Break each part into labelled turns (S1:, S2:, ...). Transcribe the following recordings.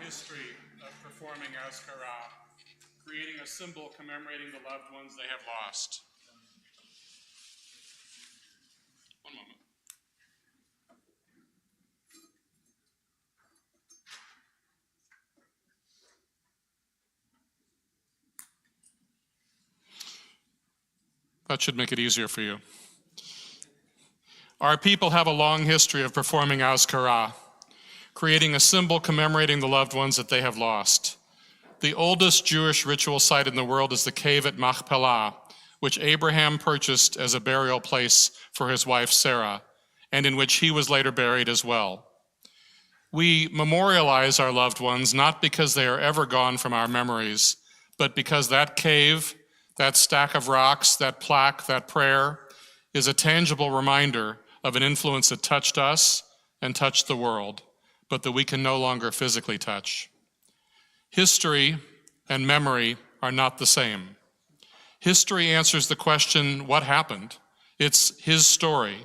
S1: history of performing Azkarah, creating a symbol commemorating the loved ones they have lost. One moment. That should make it easier for you. Our people have a long history of performing Azkarah, creating a symbol commemorating the loved ones that they have lost. The oldest Jewish ritual site in the world is the cave at Machpelah, which Abraham purchased as a burial place for his wife Sarah, and in which he was later buried as well. We memorialize our loved ones not because they are ever gone from our memories, but because that cave, that stack of rocks, that plaque, that prayer is a tangible reminder of an influence that touched us and touched the world, but that we can no longer physically touch. History and memory are not the same. History answers the question, what happened? It's his story,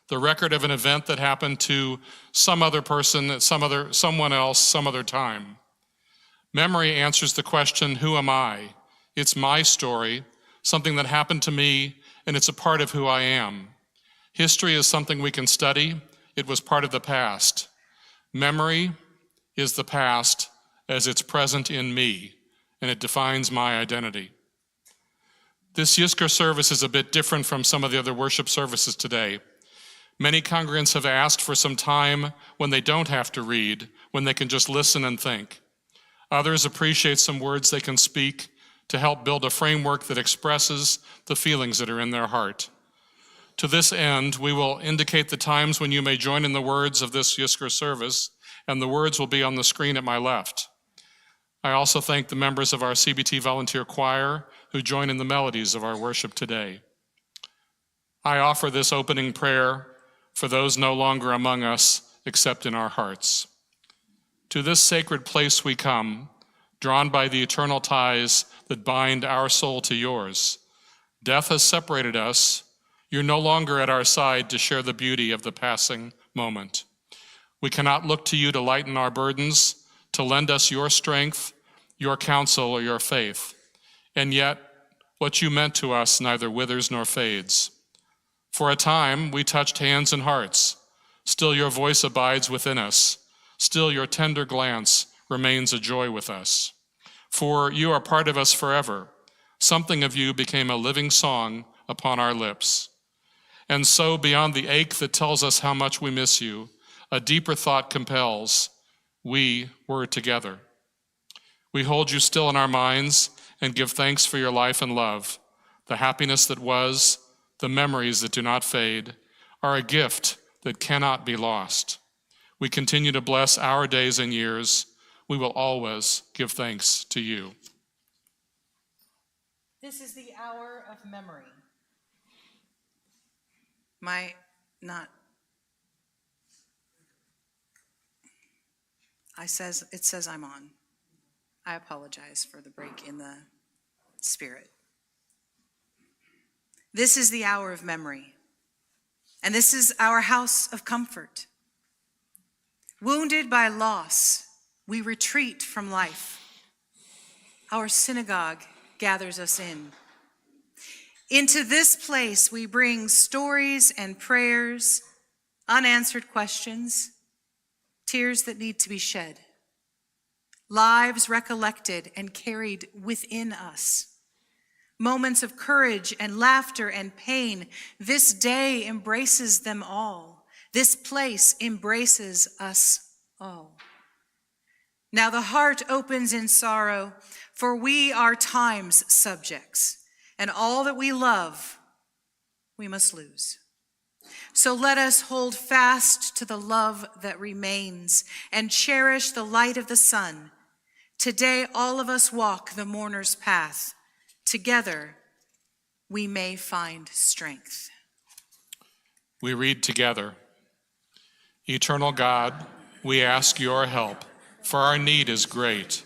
S1: the record of an event that happened to some other person, someone else, some other time. Memory answers the question, who am I? It's my story, something that happened to me, and it's a part of who I am. History is something we can study. It was part of the past. Memory is the past as it's present in me, and it defines my identity. This Yizkor service is a bit different from some of the other worship services today. Many congregants have asked for some time when they don't have to read, when they can just listen and think. Others appreciate some words they can speak to help build a framework that expresses the feelings that are in their heart. To this end, we will indicate the times when you may join in the words of this Yizkor service, and the words will be on the screen at my left. I also thank the members of our CBT volunteer choir who join in the melodies of our worship today. I offer this opening prayer for those no longer among us except in our hearts. To this sacred place we come, drawn by the eternal ties that bind our soul to yours. Death has separated us. You're no longer at our side to share the beauty of the passing moment. We cannot look to you to lighten our burdens, to lend us your strength, your counsel, or your faith. And yet, what you meant to us neither withers nor fades. For a time, we touched hands and hearts. Still your voice abides within us. Still your tender glance remains a joy with us. For you are part of us forever. Something of you became a living song upon our lips. And so, beyond the ache that tells us how much we miss you, a deeper thought compels, we were together. We hold you still in our minds and give thanks for your life and love. The happiness that was, the memories that do not fade, are a gift that cannot be lost. We continue to bless our days and years. We will always give thanks to you.
S2: This is the hour of memory. It says I'm on. I apologize for the break in the spirit. This is the hour of memory, and this is our house of comfort. Wounded by loss, we retreat from life. Our synagogue gathers us in. Into this place, we bring stories and prayers, unanswered questions, tears that need to be shed, lives recollected and carried within us, moments of courage and laughter and pain. This day embraces them all. This place embraces us all. Now the heart opens in sorrow, for we are time's subjects, and all that we love, we must lose. So let us hold fast to the love that remains and cherish the light of the sun. Today, all of us walk the mourner's path. Together, we may find strength.
S1: We read together. Eternal God, we ask your help, for our need is great.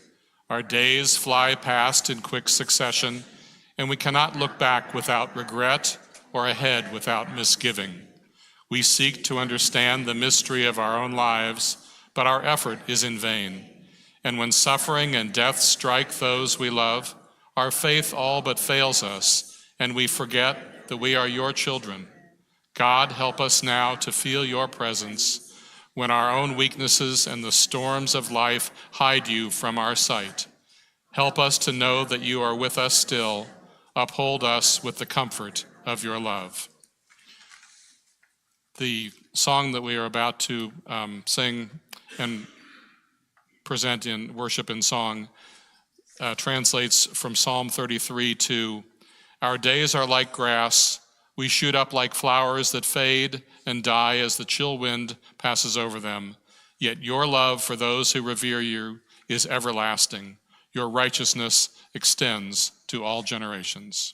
S1: Our days fly past in quick succession, and we cannot look back without regret or ahead without misgiving. We seek to understand the mystery of our own lives, but our effort is in vain. And when suffering and death strike those we love, our faith all but fails us, and we forget that we are your children. God, help us now to feel your presence when our own weaknesses and the storms of life hide you from our sight. Help us to know that you are with us still. Uphold us with the comfort of your love. The song that we are about to sing and present in worship and song translates from Psalm 33 to, "Our days are like grass. We shoot up like flowers that fade and die as the chill wind passes over them. Yet your love for those who revere you is everlasting. Your righteousness extends to all generations."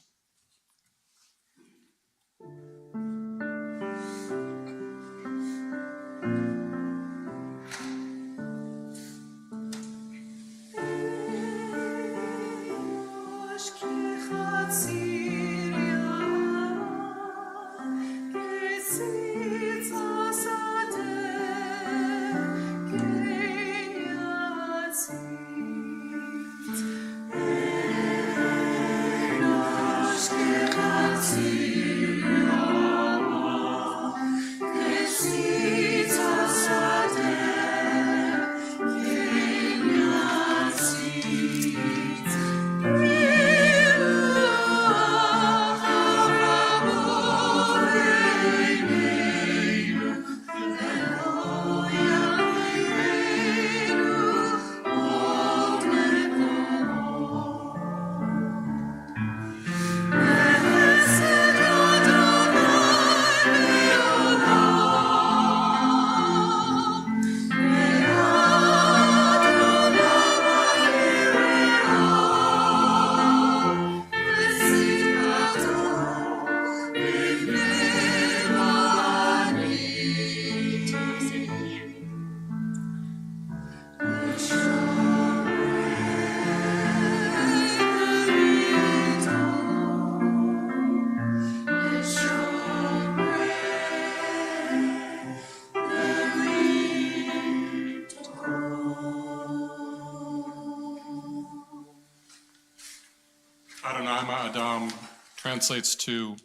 S1: Adonai Adam translates to,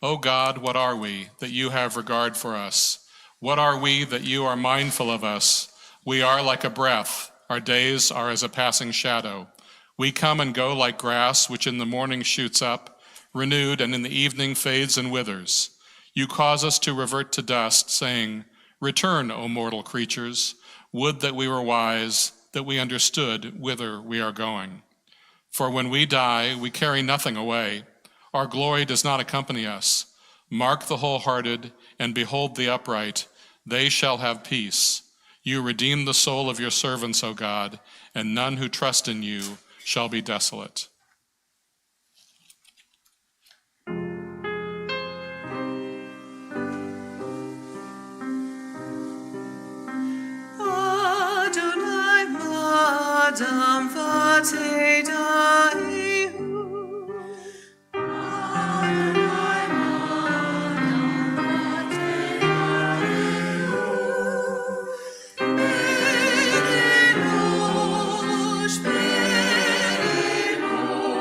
S1: "O God, what are we that you have regard for us? What are we that you are mindful of us? We are like a breath. Our days are as a passing shadow. We come and go like grass, which in the morning shoots up, renewed, and in the evening fades and withers. You cause us to revert to dust, saying, 'Return, O mortal creatures. Would that we were wise, that we understood whither we are going.' For when we die, we carry nothing away. Our glory does not accompany us. Mark the wholehearted, and behold the upright. They shall have peace. You redeem the soul of your servants, O God, and none who trust in you shall be desolate."
S2: Adonai Madam Vate Da'ihu. Adonai Madam Vate Da'ihu. Begemosh, Begemosh, Vate Da'ihu.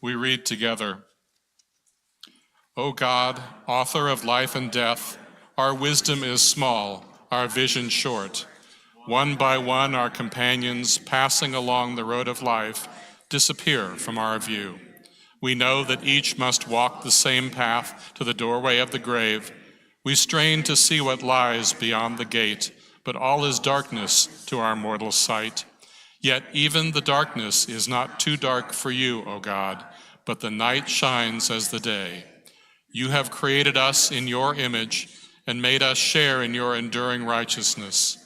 S1: We read together, "O God, author of life and death, our wisdom is small, our vision short. One by one, our companions passing along the road of life disappear from our view. We know that each must walk the same path to the doorway of the grave. We strain to see what lies beyond the gate, but all is darkness to our mortal sight. Yet even the darkness is not too dark for you, O God, but the night shines as the day. You have created us in your image and made us share in your enduring righteousness.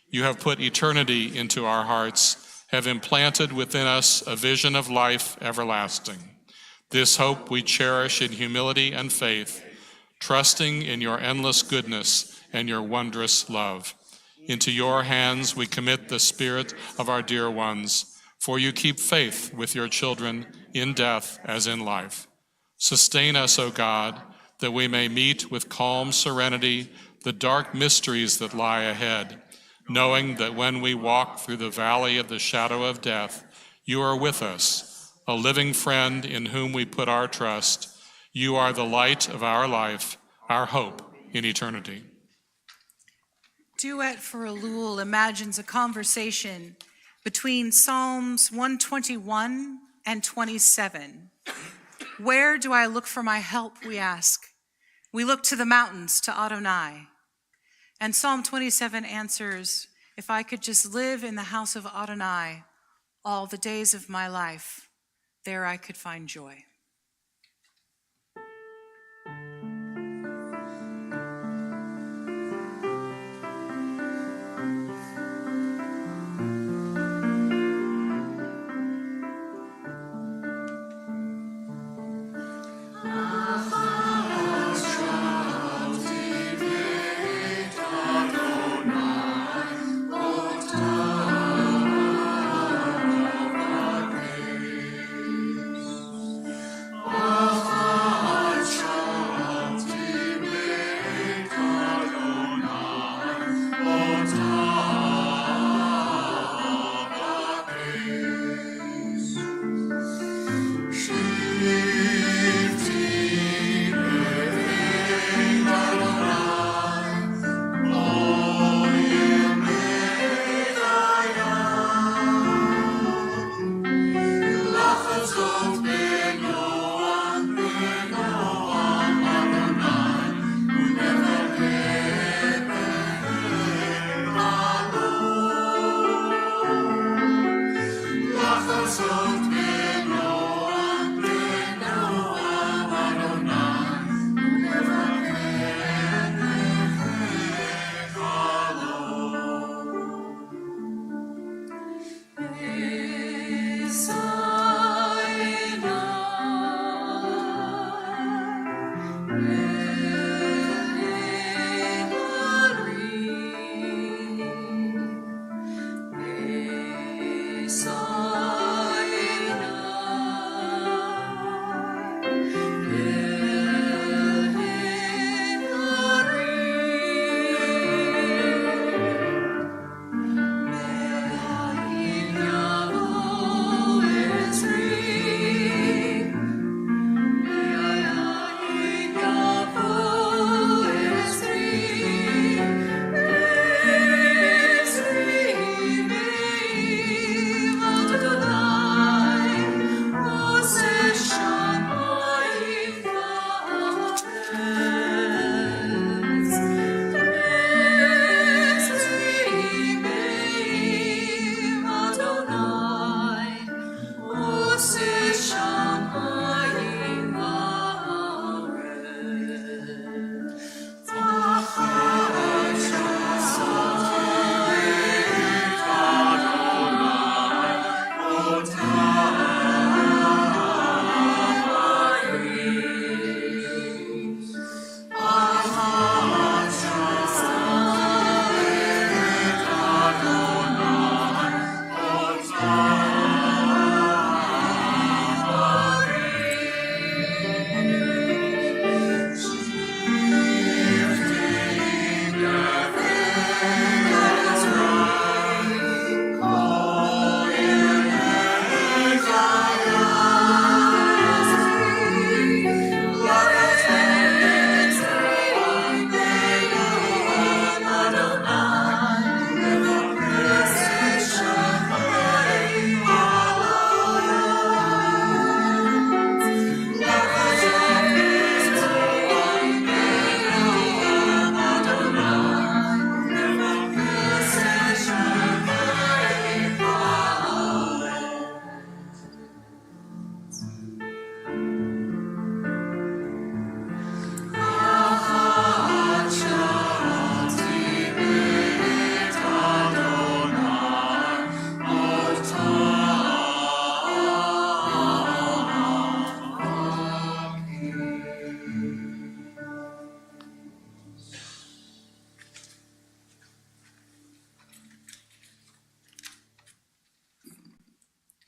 S1: You have put eternity into our hearts, have implanted within us a vision of life everlasting. This hope we cherish in humility and faith, trusting in your endless goodness and your wondrous love. Into your hands we commit the spirit of our dear ones, for you keep faith with your children in death as in life. Sustain us, O God, that we may meet with calm serenity the dark mysteries that lie ahead, knowing that when we walk through the valley of the shadow of death, you are with us, a living friend in whom we put our trust. You are the light of our life, our hope in eternity.
S2: Duet for Elul imagines a conversation between Psalms 121 and 27. Where do I look for my help, we ask. We look to the mountains, to Adonai. And Psalm 27 answers, if I could just live in the house of Adonai all the days of my life, there I could find joy.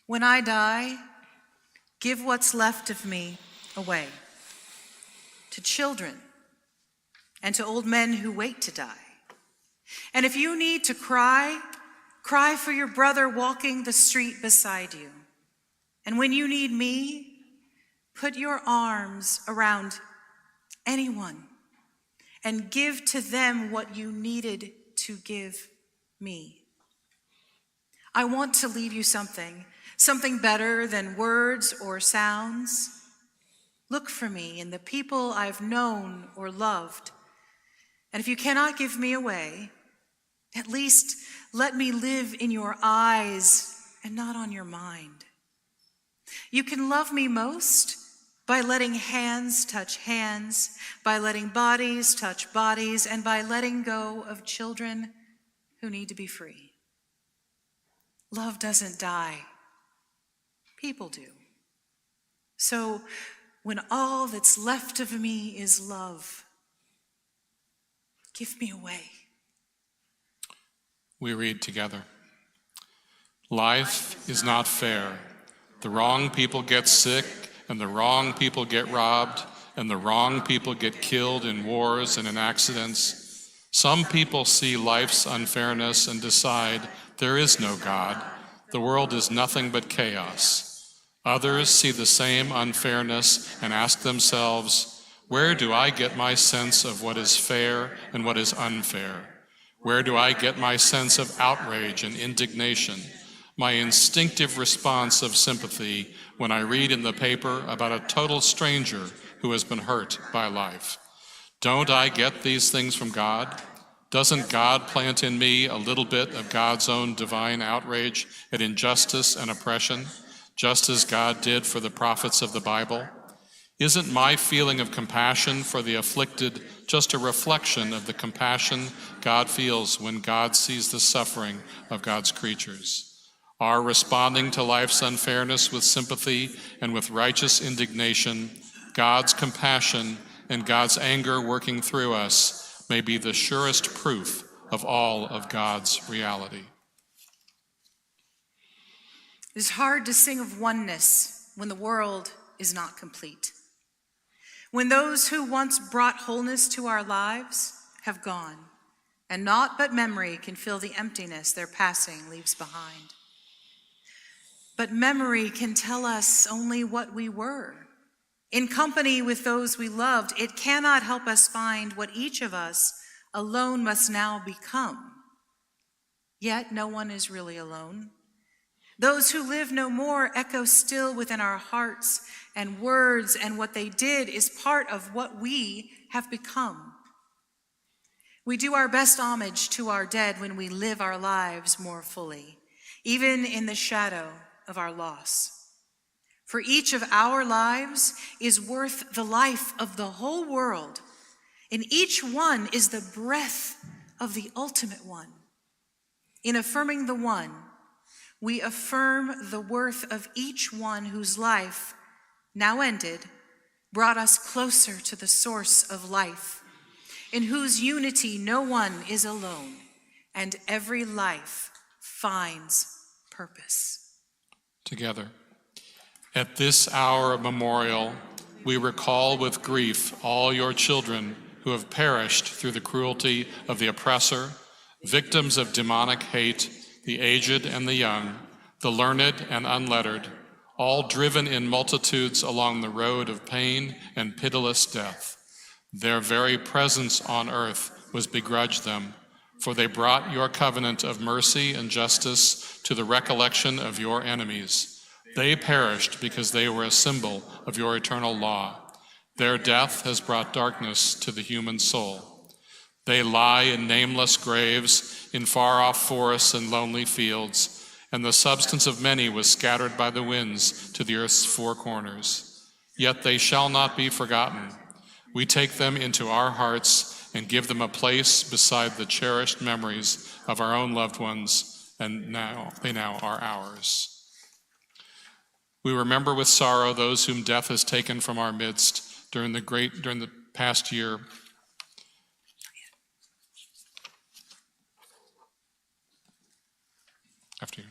S2: When I die, give what's left of me away to children and to old men who wait to die. And if you need to cry, cry for your brother walking the street beside you. And when you need me, put your arms around anyone and give to them what you needed to give me. I want to leave you something better than words or sounds. Look for me in the people I've known or loved. And if you cannot give me away, at least let me live in your eyes and not on your mind. You can love me most by letting hands touch hands, by letting bodies touch bodies, and by letting go of children who need to be free. Love doesn't die. People do. So when all that's left of me is love, give me away.
S1: We read together. Life is not fair. The wrong people get sick, and the wrong people get robbed, and the wrong people get killed in wars and in accidents. Some people see life's unfairness and decide there is no God. The world is nothing but chaos. Others see the same unfairness and ask themselves, where do I get my sense of what is fair and what is unfair? Where do I get my sense of outrage and indignation, my instinctive response of sympathy when I read in the paper about a total stranger who has been hurt by life? Don't I get these things from God? Doesn't God plant in me a little bit of God's own divine outrage at injustice and oppression, just as God did for the prophets of the Bible? Isn't my feeling of compassion for the afflicted just a reflection of the compassion God feels when God sees the suffering of God's creatures? Our responding to life's unfairness with sympathy and with righteous indignation, God's compassion and God's anger working through us, may be the surest proof of all of God's reality.
S2: It is hard to sing of oneness when the world is not complete. When those who once brought wholeness to our lives have gone, and naught but memory can fill the emptiness their passing leaves behind. But memory can tell us only what we were. In company with those we loved, it cannot help us find what each of us alone must now become. Yet no one is really alone. Those who live no more echo still within our hearts and words, and what they did is part of what we have become. We do our best homage to our dead when we live our lives more fully, even in the shadow of our loss. For each of our lives is worth the life of the whole world, and each one is the breath of the ultimate one. In affirming the one, we affirm the worth of each one whose life, now ended, brought us closer to the source of life, in whose unity no one is alone, and every life finds purpose.
S1: Together. At this hour of memorial, we recall with grief all your children who have perished through the cruelty of the oppressor, victims of demonic hate, the aged and the young, the learned and unlettered, all driven in multitudes along the road of pain and pitiless death. Their very presence on earth was begrudged them, for they brought your covenant of mercy and justice to the recollection of your enemies. They perished because they were a symbol of your eternal law. Their death has brought darkness to the human soul. They lie in nameless graves, in far-off forests and lonely fields, and the substance of many was scattered by the winds to the earth's four corners. Yet they shall not be forgotten. We take them into our hearts and give them a place beside the cherished memories of our own loved ones, and they now are ours. We remember with sorrow those whom death has taken from our midst during the past year. After you.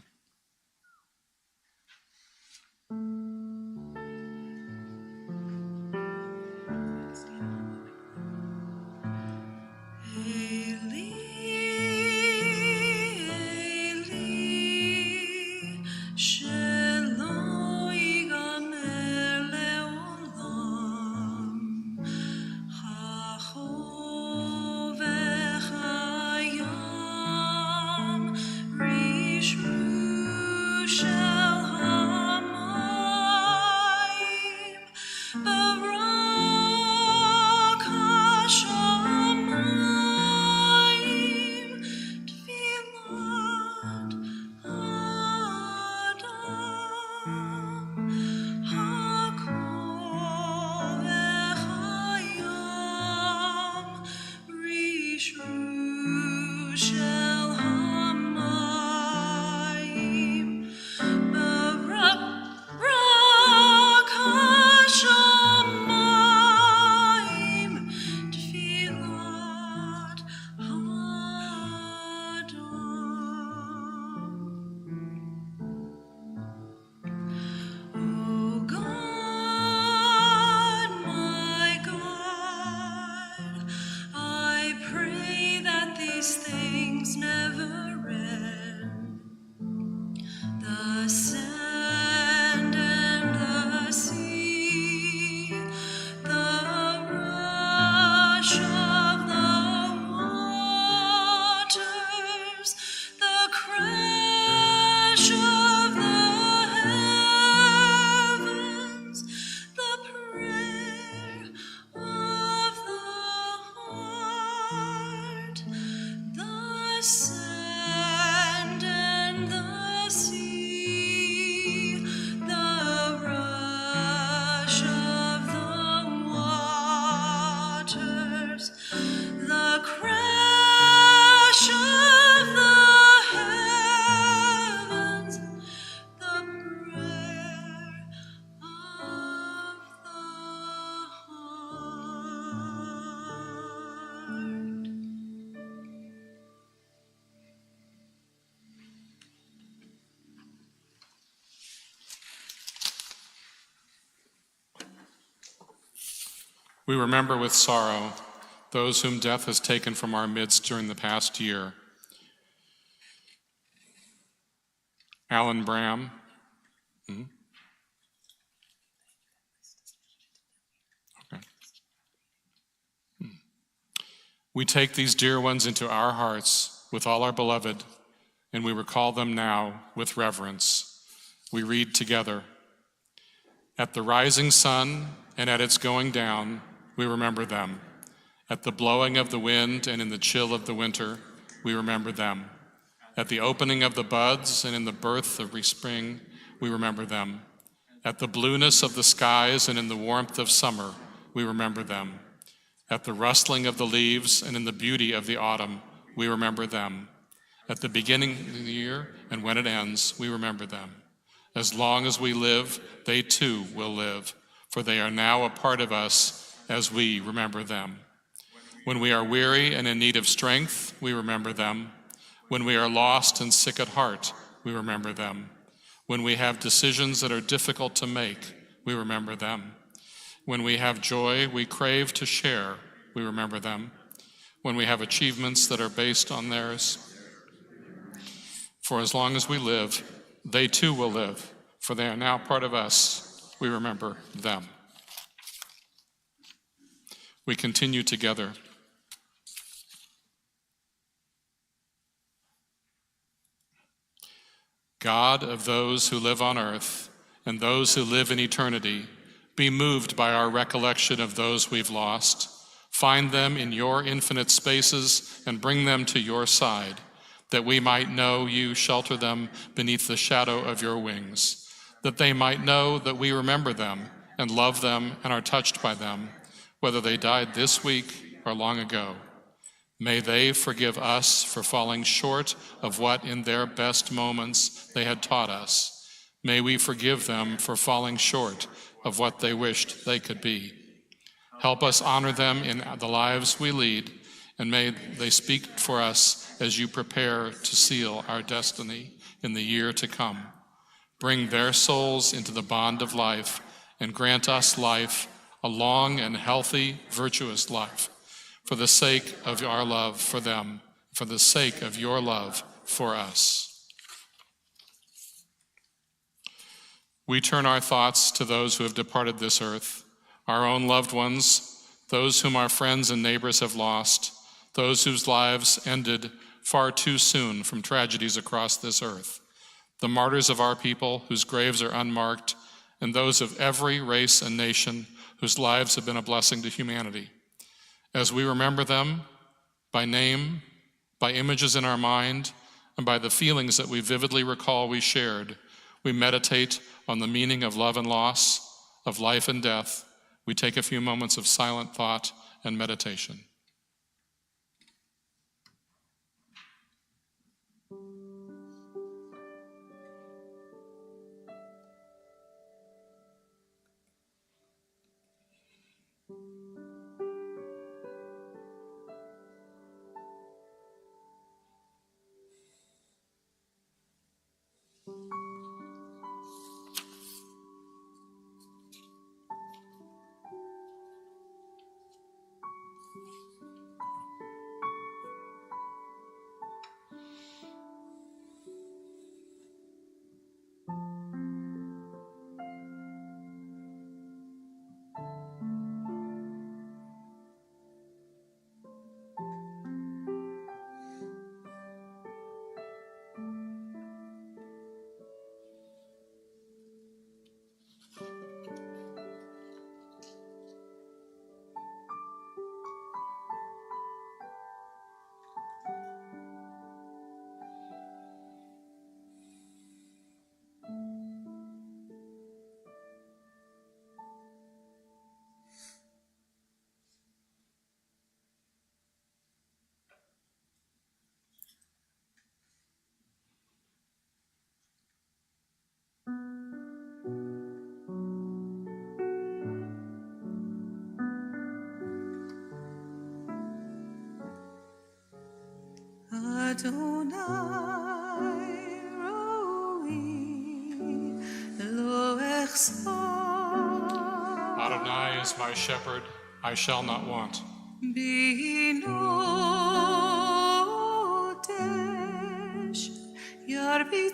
S1: We remember with sorrow those whom death has taken from our midst during the past year. Alan Bram. Okay. We take these dear ones into our hearts with all our beloved, and we recall them now with reverence. We read together. At the rising sun and at its going down, we remember them. At the blowing of the wind and in the chill of the winter, we remember them. At the opening of the buds and in the birth of spring, we remember them. At the blueness of the skies and in the warmth of summer, we remember them. At the rustling of the leaves and in the beauty of the autumn, we remember them. At the beginning of the year and when it ends, we remember them. As long as we live, they too will live, for they are now a part of us as we remember them. When we are weary and in need of strength, we remember them. When we are lost and sick at heart, we remember them. When we have decisions that are difficult to make, we remember them. When we have joy we crave to share, we remember them. When we have achievements that are based on theirs, for as long as we live, they too will live, for they are now part of us. We remember them. We continue together. God of those who live on earth and those who live in eternity, be moved by our recollection of those we've lost. Find them in your infinite spaces and bring them to your side, that we might know you shelter them beneath the shadow of your wings, that they might know that we remember them and love them and are touched by them, whether they died this week or long ago. May they forgive us for falling short of what in their best moments they had taught us. May we forgive them for falling short of what they wished they could be. Help us honor them in the lives we lead, and may they speak for us as you prepare to seal our destiny in the year to come. Bring their souls into the bond of life and grant us life, a long and healthy, virtuous life, for the sake of our love for them, for the sake of your love for us. We turn our thoughts to those who have departed this earth, our own loved ones, those whom our friends and neighbors have lost, those whose lives ended far too soon from tragedies across this earth, the martyrs of our people whose graves are unmarked, and those of every race and nation whose lives have been a blessing to humanity. As we remember them by name, by images in our mind, and by the feelings that we vividly recall we shared, we meditate on the meaning of love and loss, of life and death. We take a few moments of silent thought and meditation.
S2: Adonai roi lo echsar.
S1: Adonai is my shepherd, I shall not want.
S2: Binodesh yarbitzeni.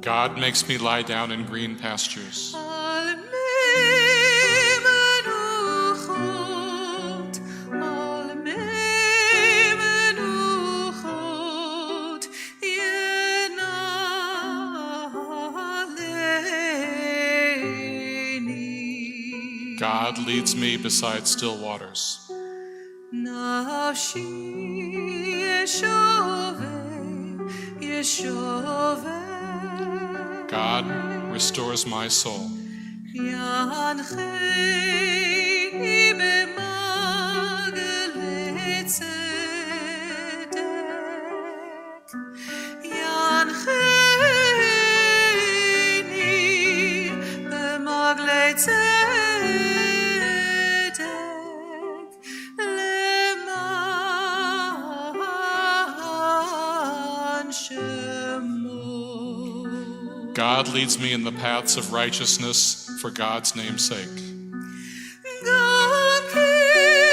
S1: God makes me lie down in green pastures.
S2: Al menuchot, yenaleni.
S1: God leads me beside still waters.
S2: Nafshi yeshove, yeshove.
S1: God restores my soul.
S2: Yancheni b'magale tzedek. Yancheni b'magale tzedek. Leman shemo.
S1: God leads me in the paths of righteousness for God's name's sake.
S2: Gam kilech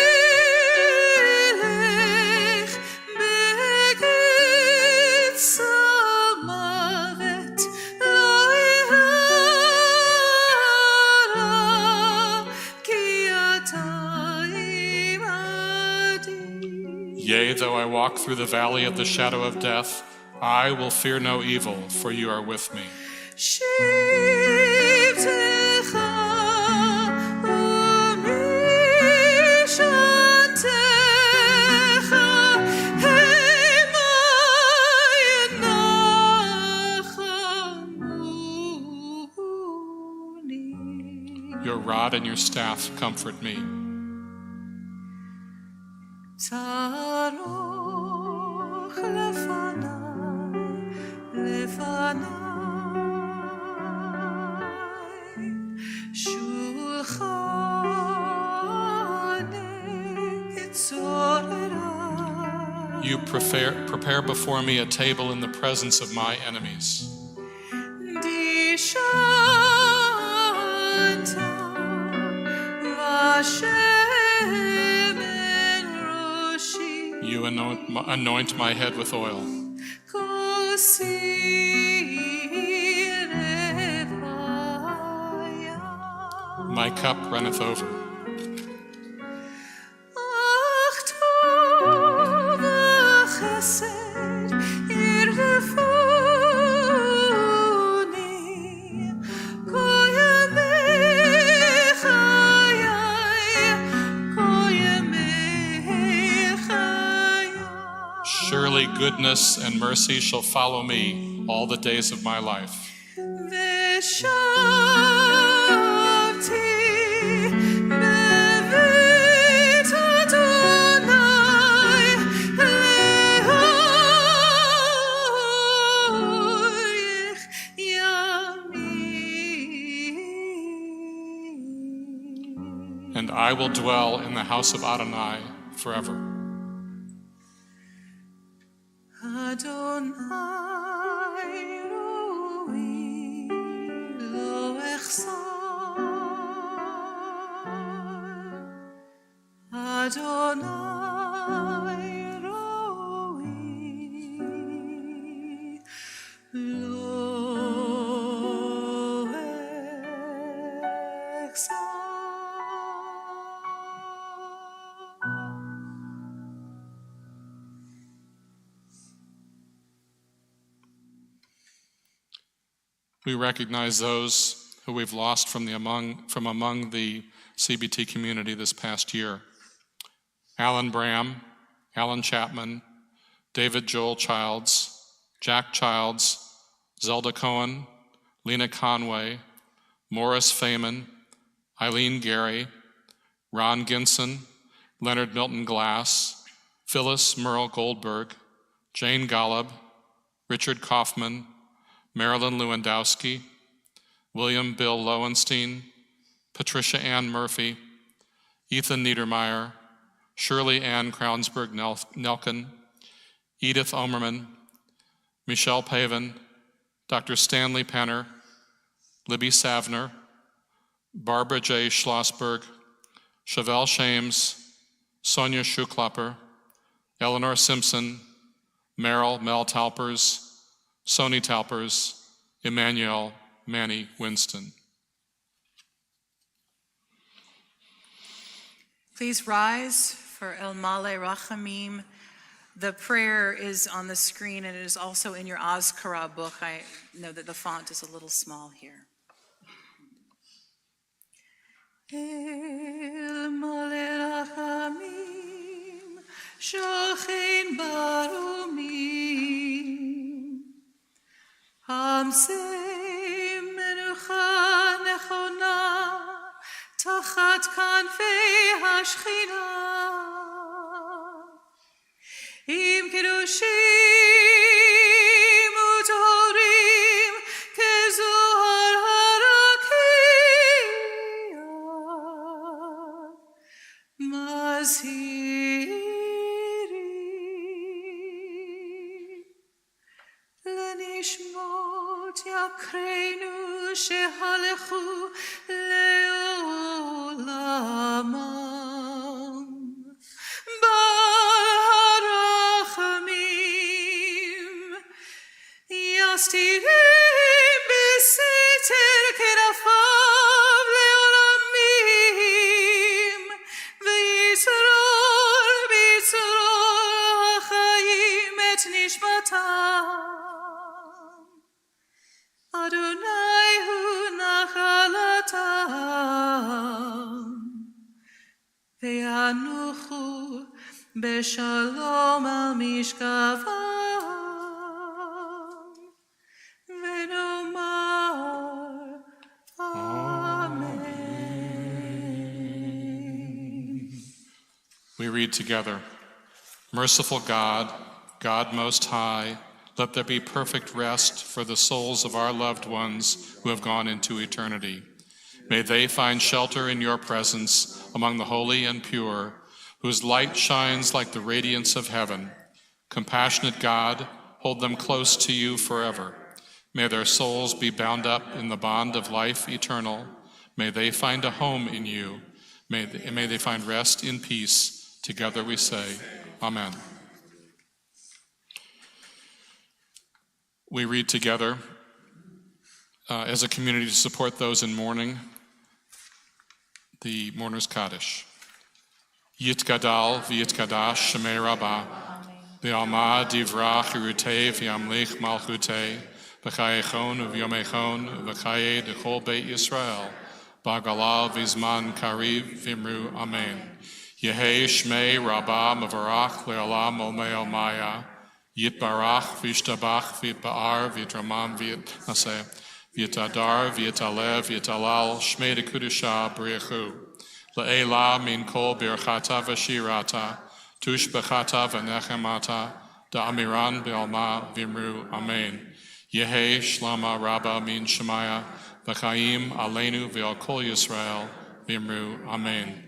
S2: begit samavet lo yara ki ata imadi.
S1: Yea, though I walk through the valley of the shadow of death, I will fear no evil, for you are with me.
S2: Shivtecha u'mishantecha hema yenachamuni.
S1: Your rod and your staff comfort me.
S2: Taroch lefanai, lefanai.
S1: You prepare before me a table in the presence of my enemies. You anoint my head with oil. My cup runneth over. Surely goodness and mercy shall follow me all the days of my life. And I will dwell in the house of Adonai forever.
S2: Adonai roi lo echsar. Adonai roi lo echsar.
S1: We recognize those who we've lost from among the CBT community this past year. Alan Bram, Alan Chapman, David Joel Childs, Jack Childs, Zelda Cohen, Lena Conway, Morris Feynman, Eileen Gary, Ron Ginson, Leonard Milton Glass, Phyllis Merle Goldberg, Jane Golub, Richard Kaufman, Marilyn Lewandowski, William Bill Lowenstein, Patricia Ann Murphy, Ethan Niedermeyer, Shirley Ann Kraunsberg-Nelken, Edith Omerman, Michelle Pavin, Dr. Stanley Penner, Libby Savner, Barbara J. Schlossberg, Chevelle Shames, Sonia Schuklapper, Eleanor Simpson, Merrill Mel Talpers, Sony Talpers, Emmanuel Manny Winston.
S2: Please rise for El Male Rachamim. The prayer is on the screen and it is also in your Azkara book. I know that the font is a little small here. El Male Rachamim, Shochein Barumim, Hamsei Menucha Nechona, Tachat Kanfei Hashchina, Im Kedushim Utorim Kezohar Harakia Mazhiri Lenishmot Yakreinu Shehalechu Leolamam Yastirim b'seter kenafav leolamim v'yitzror b'yitzror hachayim et nishmatam Adonai hu nachalatam ve'anuchu b'shalom al mishkavam
S1: We read together, Merciful God, God Most High, let there be perfect rest for the souls of our loved ones who have gone into eternity. May they find shelter in your presence among the holy and pure, whose light shines like the radiance of heaven. Compassionate God, hold them close to you forever. May their souls be bound up in the bond of life eternal. May they find a home in you. May they find rest in peace. Together we say, Amen. We read together as a community to support those in mourning, the Mourner's Kaddish. Yitgadal v'yitkadash shemei Rabbah, v'alma divrach irutei v'yamlich malchutei, v'chayechon v'yomechon v'chaye dechol beit Yisrael, b'agalal v'zman kariv v'imru Amen. Yehei Shmei Rabbah Mavarach Le'olam Olmei Olmaya Yitbarach V'yishtabach V'yitba'ar V'yitramam V'yitnaseh V'yitadar V'yitaleh V'yitalal Shmei Dekudusha B'riachu Le'ela Min Kol Birchata V'shirata Tush B'chata V'nechemata Da'amiran B'olma V'imru Amen. Yehei Shlama Rabbah Min Shemaya V'chaim Aleinu V'al Kol Yisrael V'imru Amen.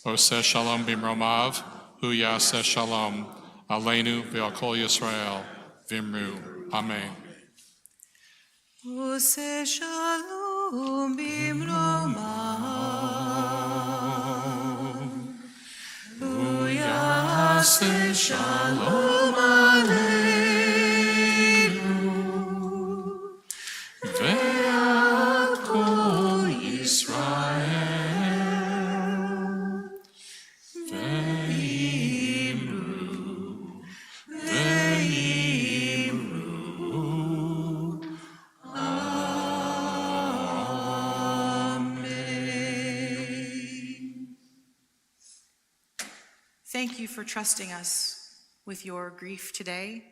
S1: Oseh Shalom Bimromav, Hu Yaseh Shalom, Aleinu V'al Kol Yisrael, V'imru. Amen.
S2: Oseh Shalom Bimromav, Hu Yaseh Shalom Aleinu, V'al Kol Yisrael. Thank you for trusting us with your grief today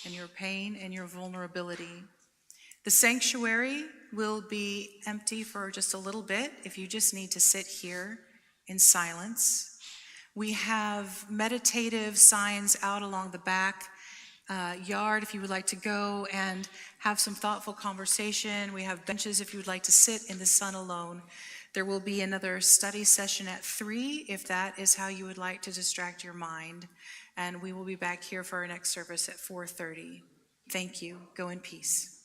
S2: and your pain and your vulnerability. The sanctuary will be empty for just a little bit if you just need to sit here in silence. We have meditative signs out along the back yard if you would like to go and have some thoughtful conversation. We have benches if you would like to sit in the sun alone. There will be another study session at 3 if that is how you would like to distract your mind. And we will be back here for our next service at 4:30. Thank you. Go in peace.